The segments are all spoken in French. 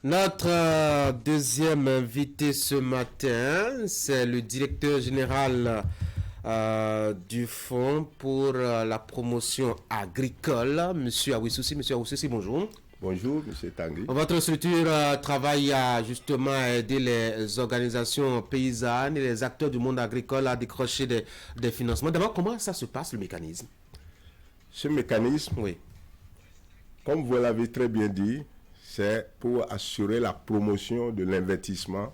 Notre deuxième invité ce matin, c'est le directeur général du Fonds pour la promotion agricole, M. Awissoussi. M. Awissoussi, bonjour. Bonjour, M. Tanguy. Votre structure travaille justement à aider les organisations paysannes et les acteurs du monde agricole à décrocher des financements. D'abord, comment ça se passe, le mécanisme? Ce mécanisme, oui, comme vous l'avez très bien dit, c'est pour assurer la promotion de l'investissement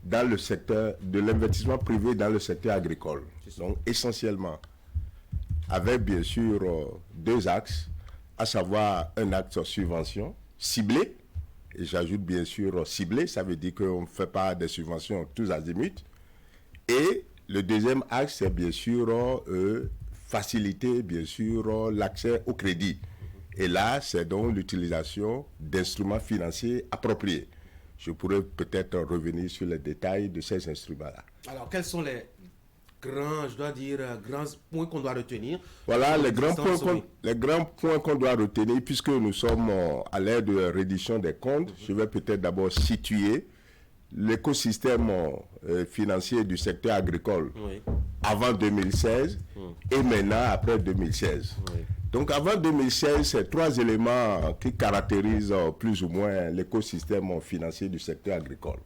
dans le secteur, de l'investissement privé dans le secteur agricole. Donc, essentiellement, avec bien sûr deux axes, à savoir un axe subvention ciblé, et j'ajoute bien sûr ciblé, ça veut dire qu'on ne fait pas des subventions tous azimuts, et le deuxième axe, c'est bien sûr faciliter bien sûr l'accès au crédit. Et là, c'est donc l'utilisation d'instruments financiers appropriés. Je pourrais peut-être revenir sur les détails de ces instruments-là. Alors, quels sont les grands, je dois dire, grands points qu'on doit retenir? Voilà les grands points qu'on doit retenir, puisque nous sommes à l'ère de la reddition des comptes. Je vais peut-être d'abord situer l'écosystème financier du secteur agricole avant 2016 et maintenant après 2016. Donc avant 2016, c'est trois éléments qui caractérisent plus ou moins l'écosystème financier du secteur agricole.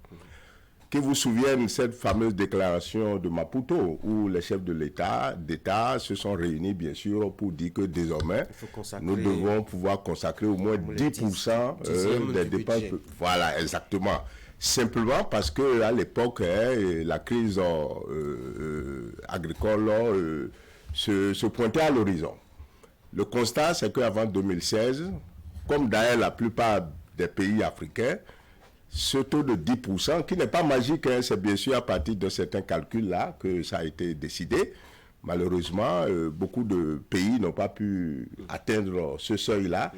Que vous souviennent cette fameuse déclaration de Maputo où les chefs de d'État se sont réunis bien sûr pour dire que désormais nous devons pouvoir consacrer au moins 10% des dépenses. Voilà, exactement. Simplement parce que à l'époque, la crise agricole se pointait à l'horizon. Le constat, c'est qu'avant 2016, comme d'ailleurs la plupart des pays africains, ce taux de 10%, qui n'est pas magique, c'est bien sûr à partir de certains calculs-là que ça a été décidé. Malheureusement, beaucoup de pays n'ont pas pu atteindre ce seuil-là,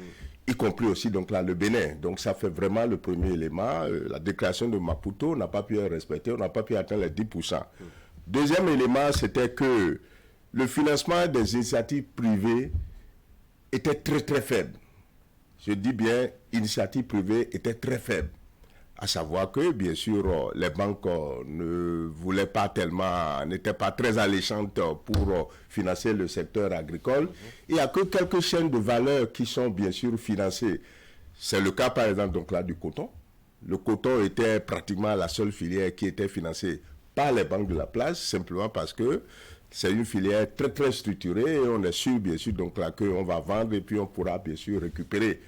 y compris aussi donc là le Bénin. Donc ça fait vraiment le premier élément. La déclaration de Maputo n'a pas pu être respectée, on n'a pas pu atteindre les 10%. Deuxième élément, c'était que le financement des initiatives privées était très très faible. Je dis bien, initiatives privées étaient très faibles. À savoir que, bien sûr, les banques ne voulaient pas tellement, n'étaient pas très alléchantes pour financer le secteur agricole. Il n'y a que quelques chaînes de valeur qui sont, bien sûr, financées. C'est le cas, par exemple, donc là, du coton. Le coton était pratiquement la seule filière qui était financée par les banques de la place, simplement parce que c'est une filière très, très structurée et on est sûr, bien sûr, donc là, qu'on va vendre et puis on pourra, bien sûr, récupérer.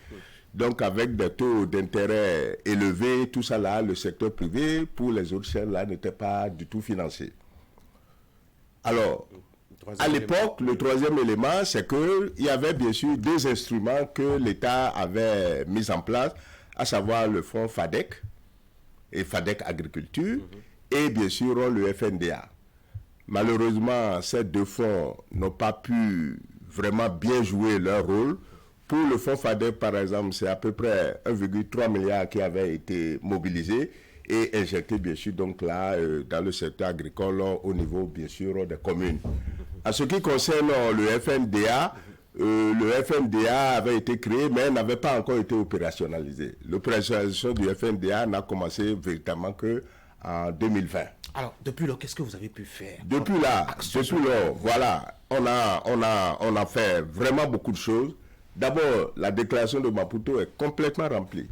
Donc, avec des taux d'intérêt élevés, tout ça là, le secteur privé, pour les autres chaînes là, n'était pas du tout financé. Alors, à l'époque, le troisième élément, c'est qu'il y avait bien sûr deux instruments que l'État avait mis en place, à savoir le fonds FADEC et FADEC Agriculture, et bien sûr le FNDA. Malheureusement, ces deux fonds n'ont pas pu vraiment bien jouer leur rôle. Pour le fonds FADEC, par exemple, c'est à peu près 1,3 milliard qui avait été mobilisé et injecté, bien sûr, donc là, dans le secteur agricole, au niveau, bien sûr, des communes. En ce qui concerne le FNDA avait été créé, mais n'avait pas encore été opérationnalisé. L'opérationnalisation du FNDA n'a commencé véritablement qu'en 2020. Alors, depuis là, qu'est-ce que vous avez pu faire? Depuis là, voilà, on a fait vraiment beaucoup de choses. D'abord, la déclaration de Maputo est complètement remplie.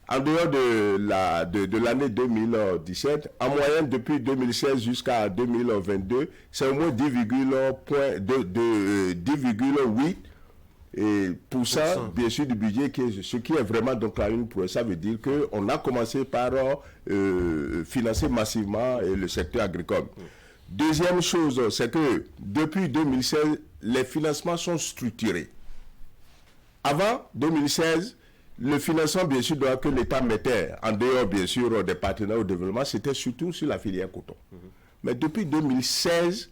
En dehors de l'année 2017, en moyenne, depuis 2016 jusqu'à 2022, c'est au moins 10,8% bien sûr du budget, ce qui est vraiment donc la une prouesse. Ça veut dire qu'on a commencé par financer massivement le secteur agricole. Deuxième chose, c'est que depuis 2016, les financements sont structurés. Avant 2016, le financement, bien sûr, que l'État mettait, en dehors, bien sûr, des partenaires au développement, c'était surtout sur la filière coton. Mais depuis 2016,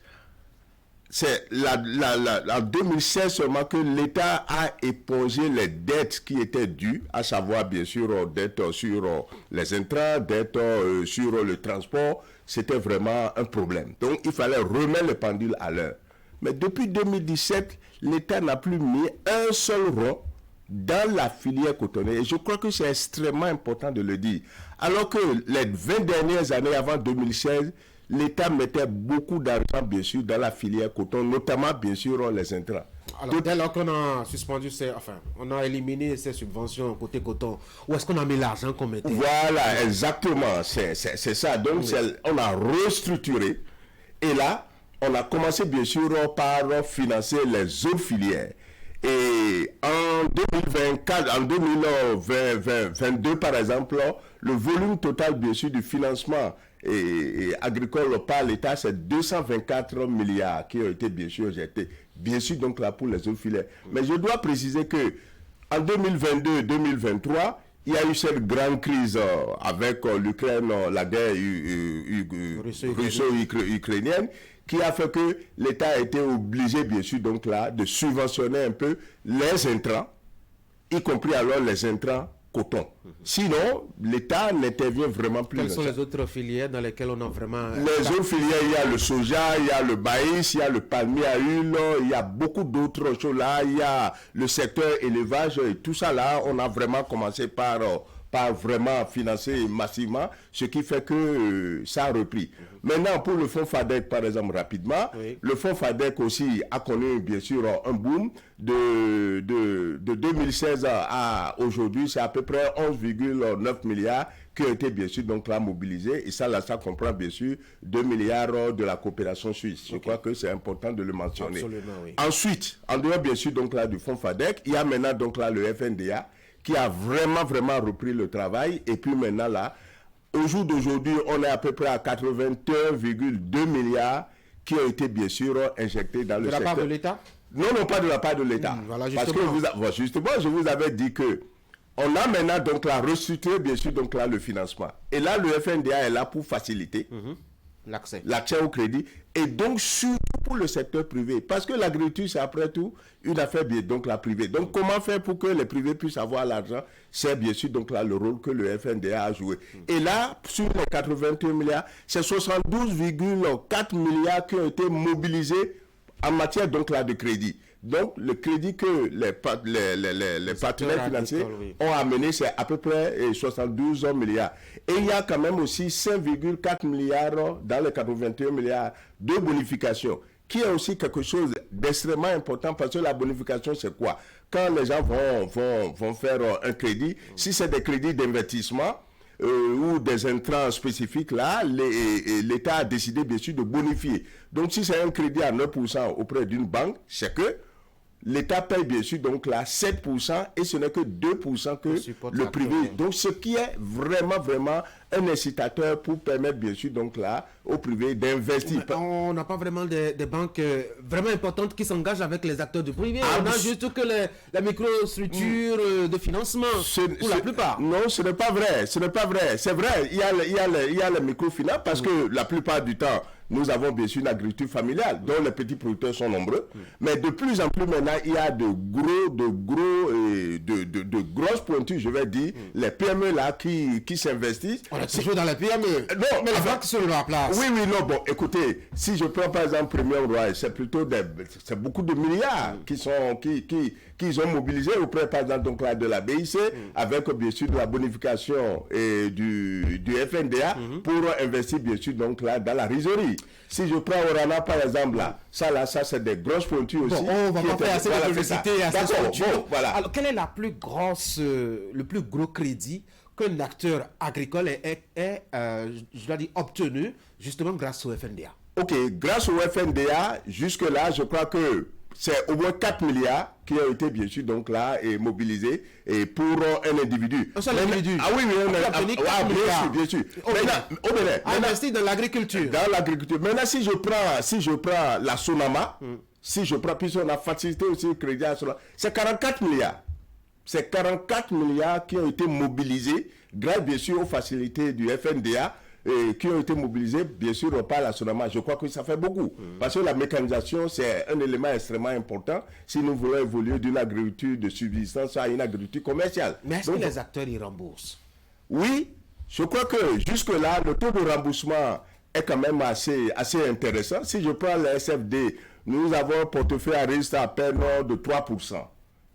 c'est en 2016 seulement que l'État a épongé les dettes qui étaient dues, à savoir, bien sûr, dettes sur les intrants, dettes sur le transport. C'était vraiment un problème. Donc, il fallait remettre le pendule à l'heure. Mais depuis 2017, l'État n'a plus mis un seul rond dans la filière cotonnière. Et je crois que c'est extrêmement important de le dire. Alors que les 20 dernières années avant 2016, l'État mettait beaucoup d'argent, bien sûr, dans la filière coton, notamment, bien sûr, les intrants. Alors, dès lors qu'on a suspendu on a éliminé ces subventions côté coton, où est-ce qu'on a mis l'argent qu'on mettait? Voilà, exactement, c'est ça. Donc, on a restructuré. Et là, on a commencé, bien sûr, par financer les autres filières. Et en 2024, en 2022, par exemple, le volume total, bien sûr, du financement et agricole par l'État, c'est 224 milliards qui ont été, bien sûr, jetés. Bien sûr, donc là, pour les autres filières. Mais je dois préciser que en 2022-2023, il y a eu cette grande crise avec l'Ukraine, la guerre russo-ukrainienne, qui a fait que l'État a été obligé, bien sûr, donc là, de subventionner un peu les intrants, y compris alors les intrants coton. Sinon, l'État n'intervient vraiment plus. Quelles sont les autres filières dans lesquelles on a vraiment... Les autres filières, il y a le soja, il y a le maïs, il y a le palmier à huile, il y a beaucoup d'autres choses là, il y a le secteur élevage, et tout ça là, on a vraiment commencé par vraiment financer massivement, ce qui fait que ça a repris. Maintenant, pour le fonds FADEC, par exemple, rapidement, le fonds FADEC aussi a connu, bien sûr, un boom de 2016 à aujourd'hui, c'est à peu près 11,9 milliards qui ont été, bien sûr, donc là, mobilisés. Et ça, là, ça comprend, bien sûr, 2 milliards de la coopération suisse. Je crois que c'est important de le mentionner. Absolument, oui. Ensuite, en dehors, bien sûr, donc là, du fonds FADEC, il y a maintenant, donc là, le FNDA, qui a vraiment repris le travail. Et puis maintenant, là, au jour d'aujourd'hui, on est à peu près à 81,2 milliards qui ont été, bien sûr, injectés dans le secteur. De la part de l'État? Non, pas de la part de l'État. Voilà, parce que justement, je vous avais dit que on a maintenant donc la restructuré, bien sûr, donc là, le financement. Et là, le FNDA est là pour faciliter l'accès au crédit. Et donc, surtout pour le secteur privé. Parce que l'agriculture, c'est après tout une affaire, donc la privée. Donc, comment faire pour que les privés puissent avoir l'argent? C'est bien sûr donc là le rôle que le FNDA a joué. Et là, sur les 81 milliards, c'est 72,4 milliards qui ont été mobilisés en matière donc là de crédit. Donc, le crédit que les partenaires financiers ont amené, c'est à peu près 72 milliards. Et il y a quand même aussi 5,4 milliards dans les 81 milliards de bonification, qui est aussi quelque chose d'extrêmement important, parce que la bonification, c'est quoi? Quand les gens vont faire un crédit, si c'est des crédits d'investissement, ou des intrants spécifiques, là, l'État a décidé, bien sûr, de bonifier. Donc, si c'est un crédit à 9% auprès d'une banque, c'est que l'État paye, bien sûr, donc là, 7%, et ce n'est que 2% que le privé. Donc, ce qui est vraiment un incitateur pour permettre, bien sûr, donc là, au privé d'investir. On n'a pas vraiment des banques vraiment importantes qui s'engagent avec les acteurs du privé. On a juste que les microstructures de financement, pour la plupart. Non, ce n'est pas vrai. Ce n'est pas vrai. C'est vrai, il y a les microfinances, parce que la plupart du temps, nous avons bien sûr une agriculture familiale, dont les petits producteurs sont nombreux. Mais de plus en plus maintenant, il y a de grosses pointures, je vais dire, les PME là qui s'investissent. On est toujours dans les PME. Non, mais les banques sont dans la place. Oui, non, bon, écoutez, si je prends par exemple Premium Royal, c'est plutôt c'est beaucoup de milliards qu'ils ont mobilisés auprès par exemple donc là de la BIC, avec bien sûr de la bonification et du FNDA pour investir bien sûr donc là dans la rizerie. Si je prends Orana par exemple là, ça c'est des grosses pointures aussi. On va pas faire assez de publicité à ces pointures. Voilà. Alors, quel est le plus gros crédit qu'un acteur agricole je dois dire, obtenu justement grâce au FNDA? Ok, grâce au FNDA, jusque-là, je crois que c'est au moins 4 milliards qui ont été bien sûr donc là et mobilisés et pour un individu. Un seul individu. Ah oui, bien sûr. Au Bénin. Investir dans l'agriculture. Dans l'agriculture. Maintenant, si je prends la Sonama, puisqu'on a facilité aussi le crédit à Sonama, c'est 44 milliards. C'est 44 milliards qui ont été mobilisés grâce bien sûr aux facilités du FNDA et qui ont été mobilisés bien sûr par la Sonama. Je crois que ça fait beaucoup. Parce que la mécanisation, c'est un élément extrêmement important si nous voulons évoluer d'une agriculture de subsistance à une agriculture commerciale. Mais est-ce que les acteurs y remboursent? Oui, je crois que jusque-là, le taux de remboursement est quand même assez intéressant. Si je prends la SFD, nous avons un portefeuille à risque à peine de 3%.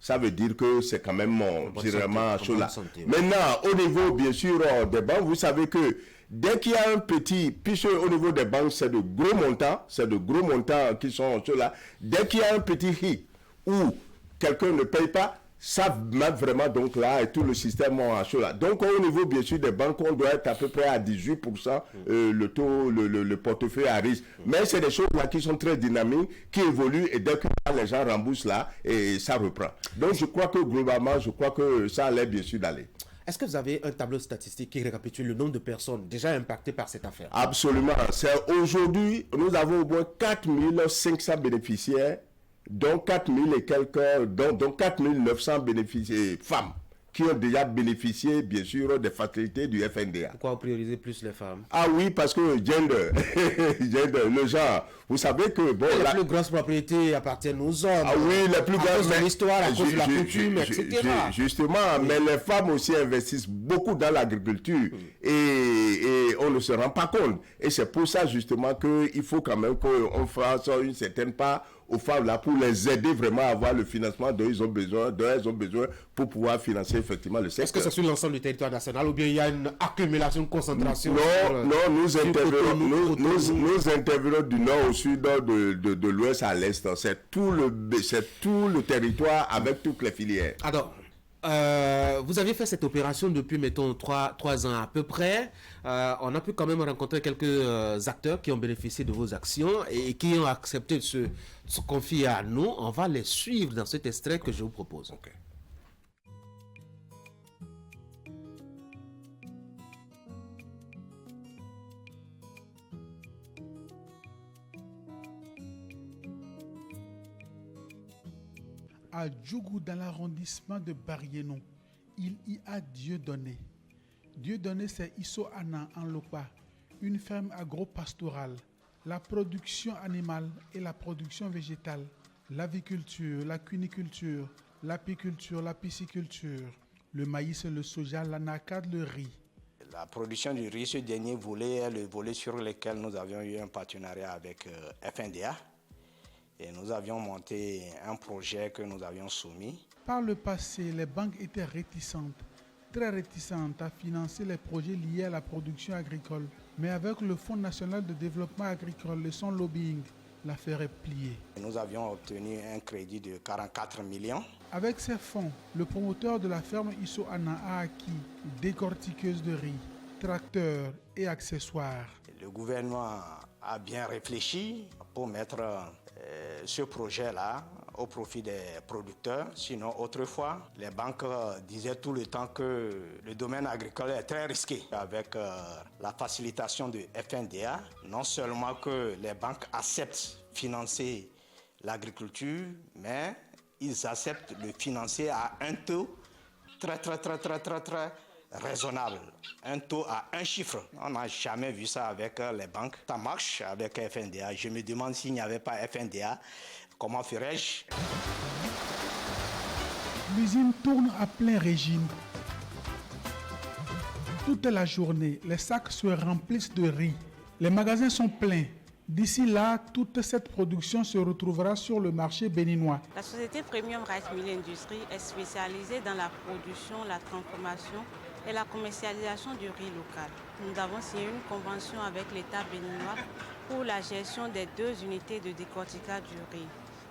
ça veut dire que c'est quand même vraiment chaud là. Santé, Maintenant, au niveau, bien sûr, des banques, vous savez que dès qu'il y a un petit, puisque au niveau des banques, c'est de gros montants qui sont là. Dès qu'il y a un petit hic où quelqu'un ne paye pas, ça met vraiment donc là et tout le système en chaud là. Donc au niveau bien sûr des banques, on doit être à peu près à 18% le taux, le portefeuille à risque. Mais c'est des choses là qui sont très dynamiques, qui évoluent et dès que les gens remboursent là, et ça reprend. Donc je crois que globalement, ça allait bien sûr d'aller. Est-ce que vous avez un tableau statistique qui récapitule le nombre de personnes déjà impactées par cette affaire? Absolument. Aujourd'hui, nous avons au moins 4500 bénéficiaires, dont 4000 et quelques, dont 4900 bénéficiaires, femmes, qui ont déjà bénéficié, bien sûr, des facilités du FNDA. Pourquoi vous priorisez plus les femmes? Ah oui, parce que gender, le genre, vous savez que... Bon, les plus grosses propriétés appartiennent aux hommes. Ah oui, les plus grosses... À cause de l'histoire, à cause de la coutume, etc. Justement, oui. Mais les femmes aussi investissent beaucoup dans l'agriculture et on ne se rend pas compte. Et c'est pour ça, justement, qu'il faut quand même qu'on fasse une certaine part aux femmes là pour les aider vraiment à avoir le financement dont elles ont besoin pour pouvoir financer effectivement le secteur. Est-ce que c'est sur l'ensemble du territoire national ou bien il y a une accumulation, une concentration? Non, nous intervenons du nord au sud, de l'ouest à l'est. C'est tout le territoire avec toutes les filières. Alors, vous aviez fait cette opération depuis, mettons, 3 ans à peu près. On a pu quand même rencontrer quelques acteurs qui ont bénéficié de vos actions et qui ont accepté de se confier à nous. On va les suivre dans cet extrait que je vous propose. Okay. À Djougou, dans l'arrondissement de Bariénon, il y a Dieudonné. Dieudonné, c'est Isso Anna en Lopa, une ferme agro-pastorale. La production animale et la production végétale, l'aviculture, la cuniculture, l'apiculture, la pisciculture, le maïs, le soja, l'anacade, le riz. La production du riz, ce dernier volet est le volet sur lequel nous avions eu un partenariat avec FNDA. Et nous avions monté un projet que nous avions soumis. Par le passé, les banques étaient très réticentes à financer les projets liés à la production agricole. Mais avec le Fonds national de développement agricole et son lobbying, l'affaire est pliée. Nous avions obtenu un crédit de 44 millions. Avec ces fonds, le promoteur de la ferme Isso Anna a acquis décortiqueuse de riz, tracteurs et accessoires. Le gouvernement a bien réfléchi pour mettre ce projet-là au profit des producteurs. Sinon, autrefois, les banques disaient tout le temps que le domaine agricole est très risqué. Avec la facilitation de FNDA, non seulement que les banques acceptent financer l'agriculture, mais ils acceptent de financer à un taux très raisonnable. Un taux à un chiffre. On n'a jamais vu ça avec les banques. Ça marche avec FNDA. Je me demande s'il n'y avait pas FNDA, comment ferais-je? L'usine tourne à plein régime. Toute la journée, les sacs se remplissent de riz. Les magasins sont pleins. D'ici là, toute cette production se retrouvera sur le marché béninois. La société Premium Rice Mill Industries est spécialisée dans la production, la transformation et la commercialisation du riz local. Nous avons signé une convention avec l'État béninois pour la gestion des 2 unités de décortiquage du riz.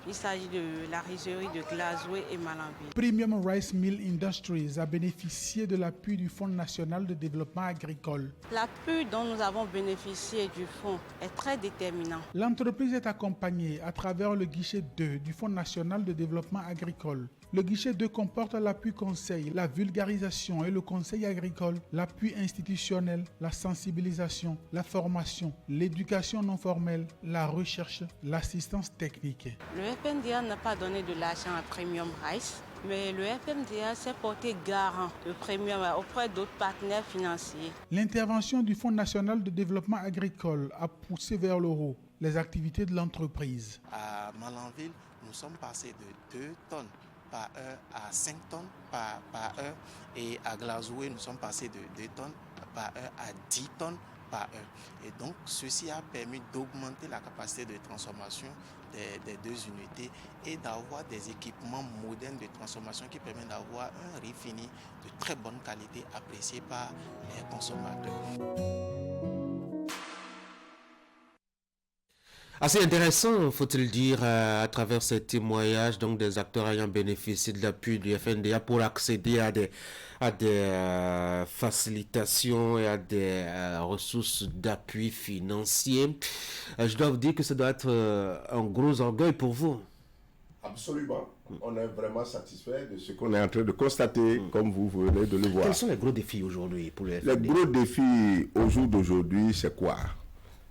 Il s'agit de la rizerie de Glazoué et Malanville. Premium Rice Mill Industries a bénéficié de l'appui du Fonds national de développement agricole. L'appui dont nous avons bénéficié du fonds est très déterminant. L'entreprise est accompagnée à travers le guichet 2 du Fonds national de développement agricole. Le guichet 2 comporte l'appui conseil, la vulgarisation et le conseil agricole, l'appui institutionnel, la sensibilisation, la formation, l'éducation non formelle, la recherche, l'assistance technique. Le FNDA n'a pas donné de l'argent à Premium Rice, mais le FNDA s'est porté garant de Premium auprès d'autres partenaires financiers. L'intervention du Fonds national de développement agricole a poussé vers le haut les activités de l'entreprise. À Malanville, nous sommes passés de 2 tonnes par heure à 5 tonnes par heure. Et à Glazoué, nous sommes passés de 2 tonnes par heure à 10 tonnes par heure. Et donc, ceci a permis d'augmenter la capacité de transformation des deux unités et d'avoir des équipements modernes de transformation qui permettent d'avoir un riz fini de très bonne qualité apprécié par les consommateurs. Assez intéressant, faut-il dire, à travers ces témoignages donc des acteurs ayant bénéficié de l'appui du FNDA pour accéder à des facilitations et à des ressources d'appui financier. Je dois vous dire que ça doit être un gros orgueil pour vous. Absolument. On est vraiment satisfait de ce qu'on est en train de constater, comme vous venez de le voir. Quels sont les gros défis aujourd'hui pour le FNDA? Les gros défis au jour d'aujourd'hui, c'est quoi?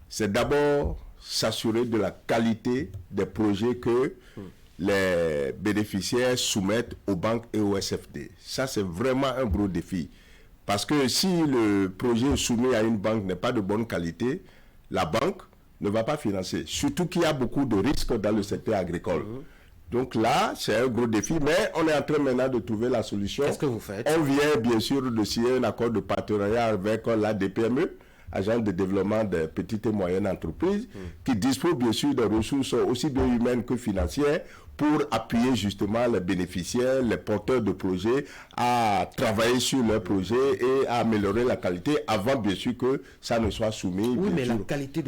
C'est d'abord s'assurer de la qualité des projets que les bénéficiaires soumettent aux banques et au SFD. Ça, c'est vraiment un gros défi. Parce que si le projet soumis à une banque n'est pas de bonne qualité, la banque ne va pas financer. Surtout qu'il y a beaucoup de risques dans le secteur agricole. Donc là, c'est un gros défi, mais on est en train maintenant de trouver la solution. Qu'est-ce que vous faites? On vient bien sûr de signer un accord de partenariat avec l'ADPME, agence de développement des petites et moyennes entreprises, qui dispose bien sûr de ressources aussi bien humaines que financières pour appuyer justement les bénéficiaires, les porteurs de projets à travailler sur leurs projets et à améliorer la qualité avant bien sûr que ça ne soit soumis. Oui, mais sûr. la qualité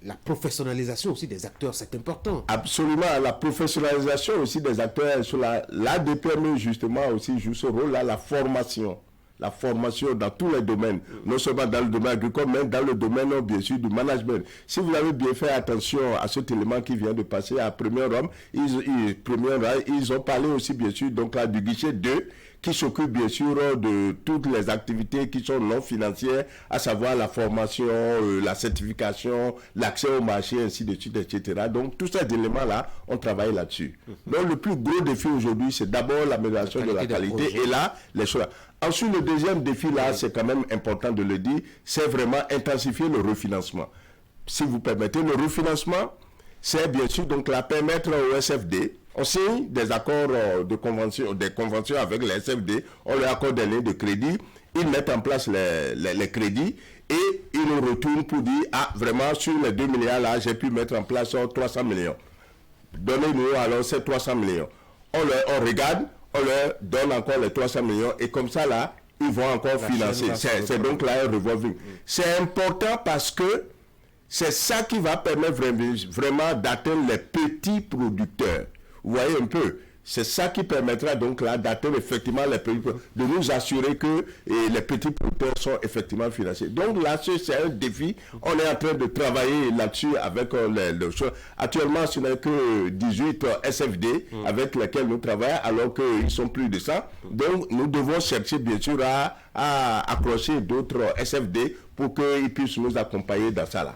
la professionnalisation aussi des acteurs, c'est important. Absolument, la professionnalisation aussi des acteurs sur la DPME justement aussi joue ce rôle-là, la formation dans tous les domaines, non seulement dans le domaine agricole, mais dans le domaine, bien sûr, du management. Si vous avez bien fait attention à cet élément qui vient de passer à Premier Rome, ils ont parlé aussi, bien sûr, donc là, du guichet 2, qui s'occupe bien sûr de toutes les activités qui sont non financières, à savoir la formation, la certification, l'accès au marché, ainsi de suite, etc. Donc, tous ces éléments-là, on travaille là-dessus. Donc, le plus gros défi aujourd'hui, c'est d'abord l'amélioration de la qualité, et là, les choses. Ensuite, le deuxième défi, là, c'est quand même important de le dire, c'est vraiment intensifier le refinancement. Si vous permettez, le refinancement, c'est bien sûr donc là permettre au SFD, on signe des accords de convention, des conventions avec les SFD, on leur accorde des lignes de crédit, ils mettent en place les crédits et ils nous retournent pour dire, ah vraiment sur les 2 milliards là, j'ai pu mettre en place 300 millions. Donnez-nous alors ces 300 millions. On regarde, on leur donne encore les 300 millions et comme ça là, ils vont encore financer. C'est donc là un revolving. C'est important parce que c'est ça qui va permettre vraiment d'atteindre les petits producteurs. Vous voyez un peu, c'est ça qui permettra donc là d'atteindre effectivement les petits producteurs, de nous assurer que les petits producteurs sont effectivement financés. Donc là, c'est un défi. On est en train de travailler là-dessus avec les choses. Actuellement, ce n'est que 18 SFD avec lesquels nous travaillons, alors qu'ils sont plus de 100. Donc, nous devons chercher bien sûr à accrocher d'autres SFD pour qu'ils puissent nous accompagner dans ça là.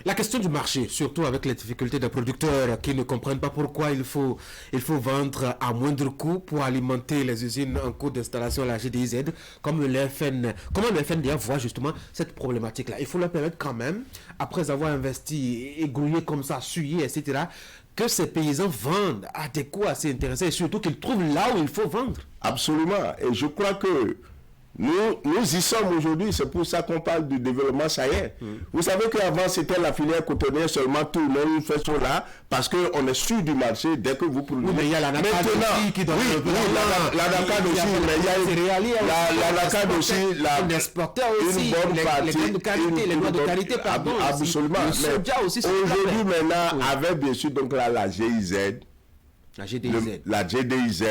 La question du marché, surtout avec les difficultés des producteurs qui ne comprennent pas pourquoi il faut vendre à moindre coût pour alimenter les usines en cours d'installation à la GDIZ, comment le FNDA voit justement cette problématique-là. Il faut leur permettre quand même, après avoir investi, égrouillé comme ça, suyé, etc., que ces paysans vendent à des coûts assez intéressants et surtout qu'ils trouvent là où il faut vendre. Absolument. Et je crois que nous y sommes aujourd'hui, c'est pour ça qu'on parle du développement sahélien. Vous savez qu'avant c'était la filière cotonnière seulement, tout le monde fait cela parce qu'on est sûr du marché dès que vous produisez. Oui, mais il y a l'anacade aussi qui donne l'anacade aussi, mais il y a l'anacade aussi, une bonne partie, les noix de qualité, pardon. Absolument. Aujourd'hui maintenant, avec bien sûr donc là, la GIZ, la GDIZ,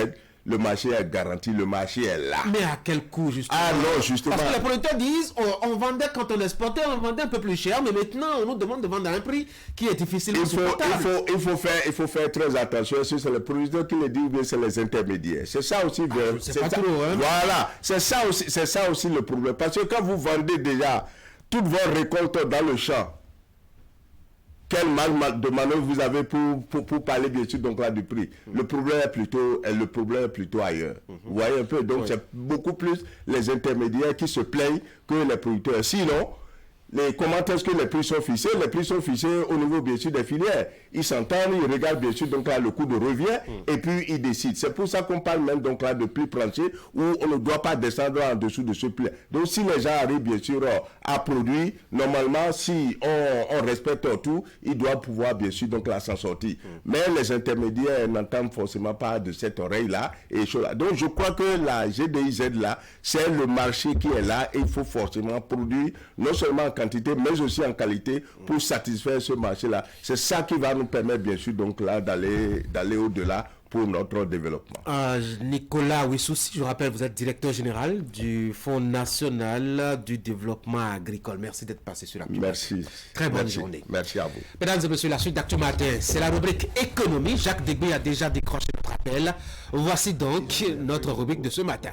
le marché est garanti, le marché est là. Mais à quel coût, justement? Ah non, justement. Parce que les producteurs disent, on vendait quand on exportait, on vendait un peu plus cher, mais maintenant, on nous demande de vendre à un prix qui est difficilement supportable. Il faut faire très attention, si c'est le producteur qui le dit ou bien c'est les intermédiaires. C'est ça aussi. C'est pas trop, hein? Voilà, c'est ça aussi le problème. Parce que quand vous vendez déjà toutes vos récoltes dans le champ, quelle marge de manœuvre vous avez pour parler bien sûr donc là du prix. Le problème est plutôt ailleurs. Vous voyez un peu, donc c'est beaucoup plus les intermédiaires qui se plaignent que les producteurs. Sinon, comment est-ce que les prix sont fixés? Les prix sont fixés au niveau, bien sûr, des filières. Ils s'entendent, ils regardent, bien sûr, donc là, le coût de revient, et puis ils décident. C'est pour ça qu'on parle même, donc là, de prix plancher, où on ne doit pas descendre en dessous de ce prix. Donc, si les gens arrivent, bien sûr, à produire, normalement, si on respecte tout, ils doivent pouvoir, bien sûr, donc là, s'en sortir. Mais les intermédiaires n'entendent forcément pas de cette oreille-là, et choses-là. Donc, je crois que la GDIZ, là, c'est le marché qui est là, et il faut forcément produire, non seulement en quantité, mais aussi en qualité, pour satisfaire ce marché-là. C'est ça qui va nous permettre, bien sûr, donc là, d'aller au-delà pour notre développement. Nicolas Wissoussi, je rappelle, vous êtes directeur général du Fonds national du développement agricole. Merci d'être passé sur la pub. Merci. Très bonne journée. Merci à vous. Mesdames et messieurs, la suite d'Actu Matin, c'est la rubrique économie. Jacques Degbé a déjà décroché notre appel. Voici donc notre rubrique de ce matin.